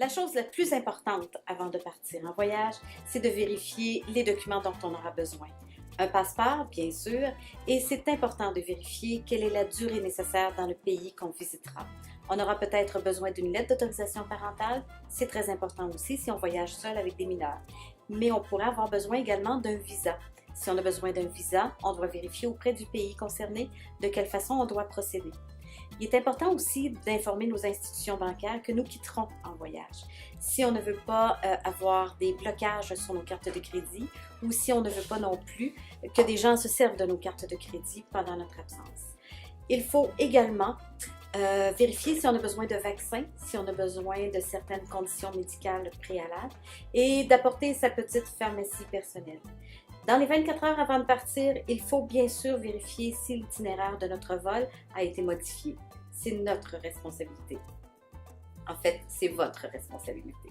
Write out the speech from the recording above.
La chose la plus importante avant de partir en voyage, c'est de vérifier les documents dont on aura besoin. Un passeport, bien sûr, et c'est important de vérifier quelle est la durée nécessaire dans le pays qu'on visitera. On aura peut-être besoin d'une lettre d'autorisation parentale, c'est très important aussi si on voyage seul avec des mineurs. Mais on pourrait avoir besoin également d'un visa. Si on a besoin d'un visa, on doit vérifier auprès du pays concerné de quelle façon on doit procéder. Il est important aussi d'informer nos institutions bancaires que nous quitterons en voyage. Si on ne veut pas avoir des blocages sur nos cartes de crédit ou si on ne veut pas non plus que des gens se servent de nos cartes de crédit pendant notre absence. Il faut également vérifier si on a besoin de vaccins, si on a besoin de certaines conditions médicales préalables et d'apporter sa petite pharmacie personnelle. Dans les 24 heures avant de partir, il faut bien sûr vérifier si l'itinéraire de notre vol a été modifié. C'est notre responsabilité. En fait, c'est votre responsabilité.